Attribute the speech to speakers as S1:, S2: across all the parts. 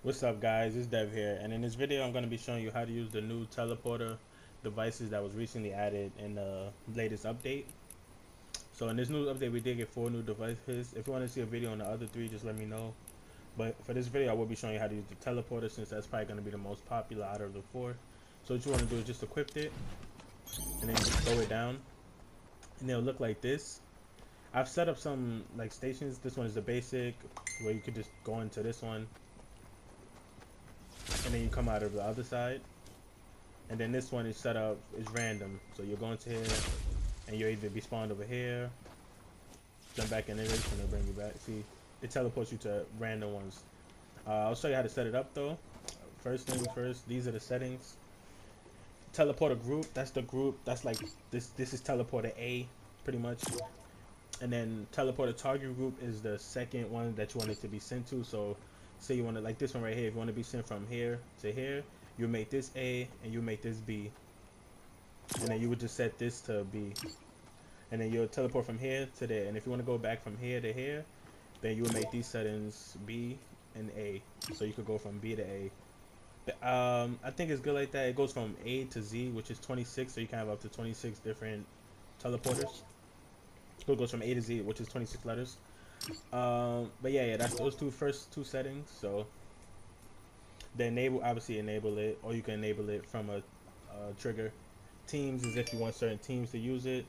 S1: What's up guys, it's Dev here, and in this video I'm going to be showing you how to use the new teleporter devices that was recently added in the latest update. So in this new update we did get 4 new devices. If you want to see a video on the other 3, just let me know. But for this video I will be showing you how to use the teleporter, since that's probably going to be the most popular out of the 4. So what you want to do is just equip it, and then you just throw it down, and it'll look like this. I've set up some like stations. This one is the basic, where you could just go into this one, and then you come out of the other side. And then this one is set up is random, so you'll go into here and you'll either be spawned over here, jump back into this, and it'll bring you back. See, it teleports you to random ones. I'll show you how to set it up though. First things first, these are the settings. Teleporter group, that's the group, that's like this is teleporter A pretty much. And then teleporter target group is the second one that you want it to be sent to. So say you want to, like this one right here, if you want to be sent from here to here, you make this A and you make this B, and then you would just set this to B, and then you'll teleport from here to there. And if you want to go back from here to here, then you would make these settings B and A, so you could go from B to A. I think it's good like that. It goes from A to Z, which is 26, so you can have up to 26 different teleporters. So it goes from A to Z, which is 26 letters. But yeah, that's those first two settings. So the enable, obviously enable it, or you can enable it from a trigger. Teams is if you want certain teams to use it.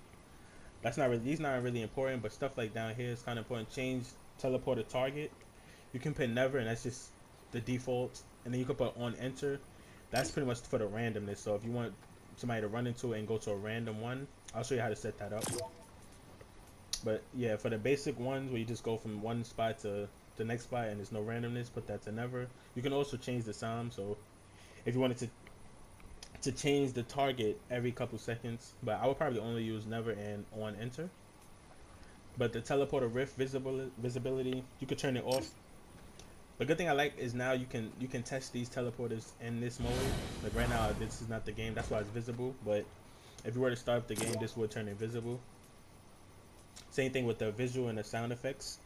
S1: That's not really, these not really important, but stuff like down here is kind of important. Change teleporter target. You can put never, and that's just the default. And then you can put on enter. That's pretty much for the randomness. So if you want somebody to run into it and go to a random one, I'll show you how to set that up. But yeah, for the basic ones where you just go from one spot to the next spot and there's no randomness, put that to never. You can also change the sound. So if you wanted to change the target every couple seconds, but I would probably only use never and on enter. But the teleporter rift visibility, you could turn it off. The good thing I like is now you can test these teleporters in this mode. Like right now, this is not the game, that's why it's visible. But if you were to start up the game, this would turn invisible. Same thing with the visual and the sound effects.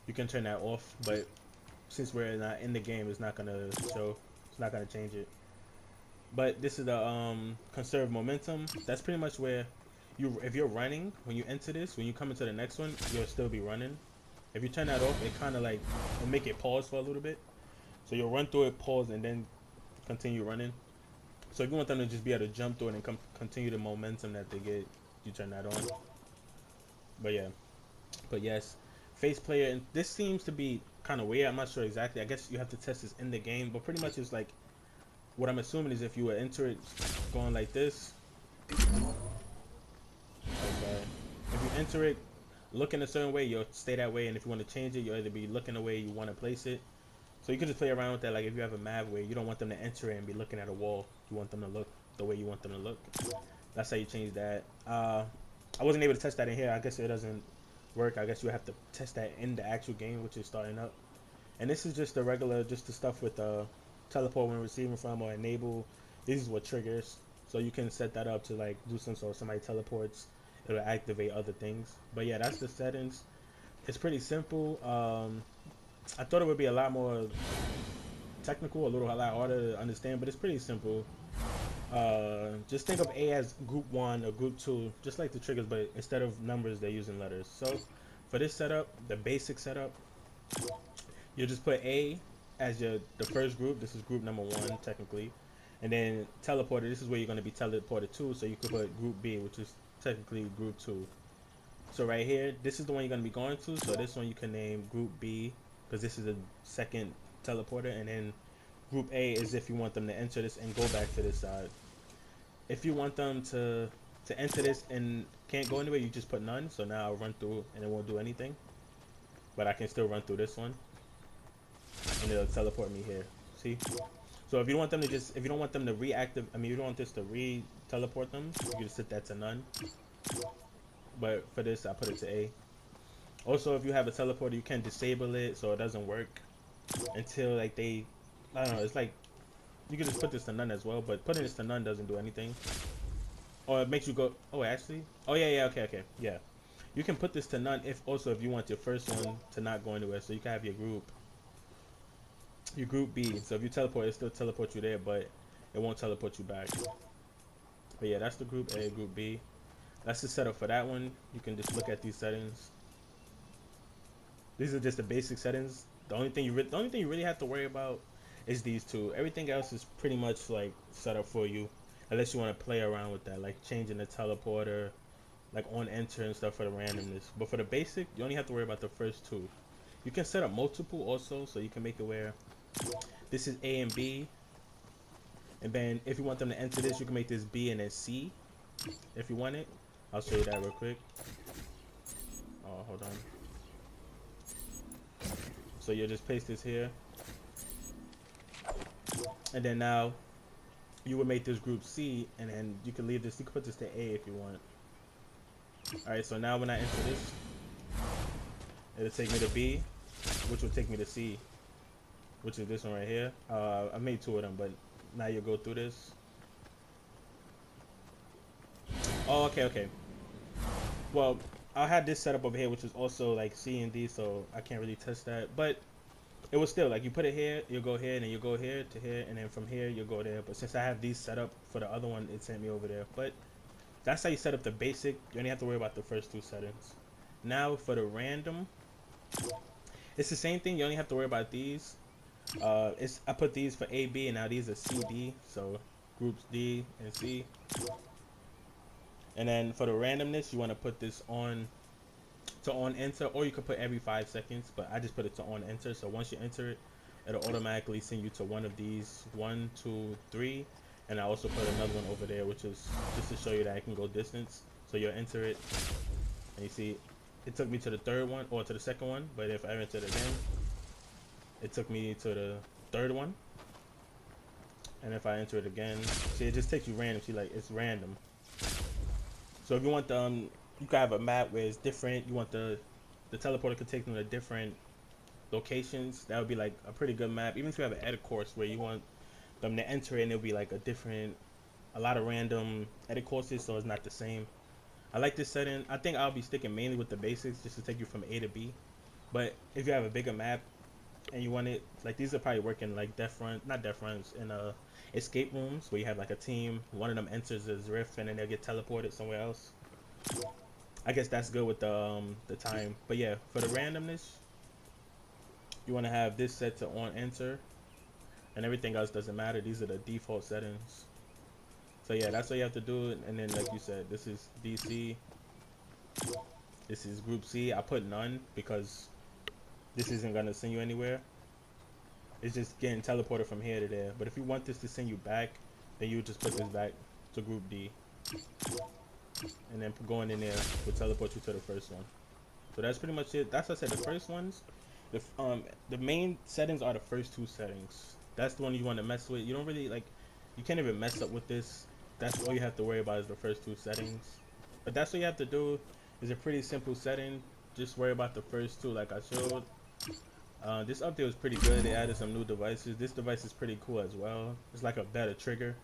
S1: You can turn that off, but since we're not in the game, it's not gonna show. It's not gonna change it. But this is the conserve momentum. That's pretty much where if you're running, when you enter this, when you come into the next one, you'll still be running. If you turn that off, it kind of like will make it pause for a little bit. So you'll run through it, pause, and then continue running. So if you want them to just be able to jump through it and continue the momentum that they get, you turn that on. But yeah, but yes, face player, and this seems to be kind of weird. I'm not sure exactly. I guess you have to test this in the game, but pretty much it's like, what I'm assuming is if you would enter it going like this, okay, if you enter it looking a certain way, you'll stay that way, and if you want to change it, you'll either be looking the way you want to place it. So you can just play around with that. Like if you have a map where you don't want them to enter it and be looking at a wall, you want them to look the way you want them to look. That's how you change that. I wasn't able to test that in here. I guess it doesn't work. I guess you have to test that in the actual game, which is starting up. And this is just the regular, just the stuff with teleport when receiving from, or enable. This is what triggers. So you can set that up to like do some, so if somebody teleports, it'll activate other things. But yeah, that's the settings. It's pretty simple. I thought it would be a lot more technical, a lot harder to understand, but it's pretty simple. Just think of A as group 1 or group 2, just like the triggers, but instead of numbers, they're using letters. So for this setup, the basic setup, you just put A as the first group. This is group number 1 technically, and then teleporter. This is where you're going to be teleported to. So you could put group B, which is technically group 2. So right here, this is the one you're going to be going to. So this one you can name group B, because this is the second teleporter, and then group A is if you want them to enter this and go back to this side. If you want them to enter this and can't go anywhere, you just put none. So now I'll run through and it won't do anything, but I can still run through this one and it'll teleport me here. See? So if you don't want them to if you don't want them to reactive, I mean, you don't want this to re-teleport them, you can just set that to none. But for this, I put it to A. Also, if you have a teleporter, you can disable it so it doesn't work until like I don't know, it's like, you can just put this to none as well, but putting this to none doesn't do anything. Or it makes you go, oh actually, oh yeah, okay, yeah. You can put this to none if you want your first one to not go anywhere, so you can have your group you group B. So if you teleport, it still teleport you there, but it won't teleport you back. But yeah, that's the group A, group B. That's the setup for that one. You can just look at these settings. These are just the basic settings. The only thing you really have to worry about is these two. Everything else is pretty much like set up for you, unless you want to play around with that, like changing the teleporter, like on enter and stuff for the randomness. But for the basic, you only have to worry about the first two. You can set up multiple also, so you can make it where this is A and B, and then if you want them to enter this, you can make this B and then C if you want it. I'll show you that real quick. Oh, hold on. So you'll just paste this here, and then now you would make this group C, and then you can leave this. You can put this to A if you want. All right. So now when I enter this, it'll take me to B, which will take me to C, which is this one right here. I made two of them, but now you'll go through this. Oh, okay. Well, I had this setup over here, which is also like C and D, so I can't really test that. But it was still like you put it here, you'll go here, and then you go here to here, and then from here you'll go there. But since I have these set up for the other one, it sent me over there. But that's how you set up the basic. You only have to worry about the first two settings. Now for the random, it's the same thing. You only have to worry about these. I put these for A, B, and now these are C, D. So groups D and C. And then for the randomness, you want to put this on to on enter, or you could put every 5 seconds, but I just put it to on enter. So once you enter it, it'll automatically send you to one of these, 1, 2, 3, and I also put another one over there, which is just to show you that I can go distance. So you'll enter it, and you see it took me to the third one or to the second one, but if I enter it again, it took me to the third one, and if I enter it again, see, it just takes you random. See, like it's random. So if you want you can have a map where it's different. You want the teleporter could take them to different locations. That would be like a pretty good map. Even if you have an edit course where you want them to enter it, and it'll be like a lot of random edit courses, so it's not the same. I like this setting. I think I'll be sticking mainly with the basics just to take you from A to B. But if you have a bigger map and you want it, like these are probably working like not death runs, in escape rooms where you have like a team. One of them enters as rift and then they'll get teleported somewhere else. I guess that's good with the time. But yeah, for the randomness, you want to have this set to on enter, and everything else doesn't matter. These are the default settings. So yeah, that's what you have to do. And then like you said, this is DC. This is group C. I put none because this isn't gonna send you anywhere. It's just getting teleported from here to there. But if you want this to send you back, then you just put this back to group D. And then going in there will teleport you to the first one. So that's pretty much it. That's what I said. The first ones, the main settings are the first two settings. That's the one you want to mess with. You don't really like, you can't even mess up with this. That's all you have to worry about is the first two settings. But that's what you have to do. It's a pretty simple setting. Just worry about the first two, like I showed. This update was pretty good. They added some new devices. This device is pretty cool as well. It's like a better trigger.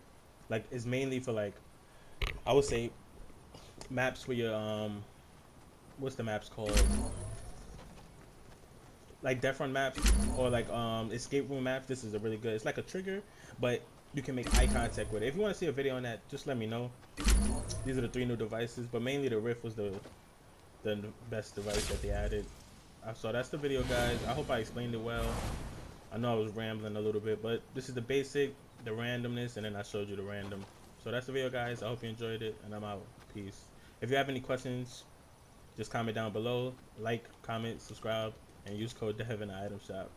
S1: Like it's mainly for like, I would say, maps where you're what's the maps called? Like death run maps or like escape room maps. This is a really good. It's like a trigger, but you can make eye contact with it. If you want to see a video on that, just let me know. These are the 3 new devices, but mainly the Rift was the best device that they added. So that's the video, guys. I hope I explained it well. I know I was rambling a little bit, but this is the basic, the randomness, and then I showed you the random. So that's the video, guys. I hope you enjoyed it, and I'm out. Peace. If you have any questions, just comment down below. Like, comment, subscribe, and use code DEV in the item shop.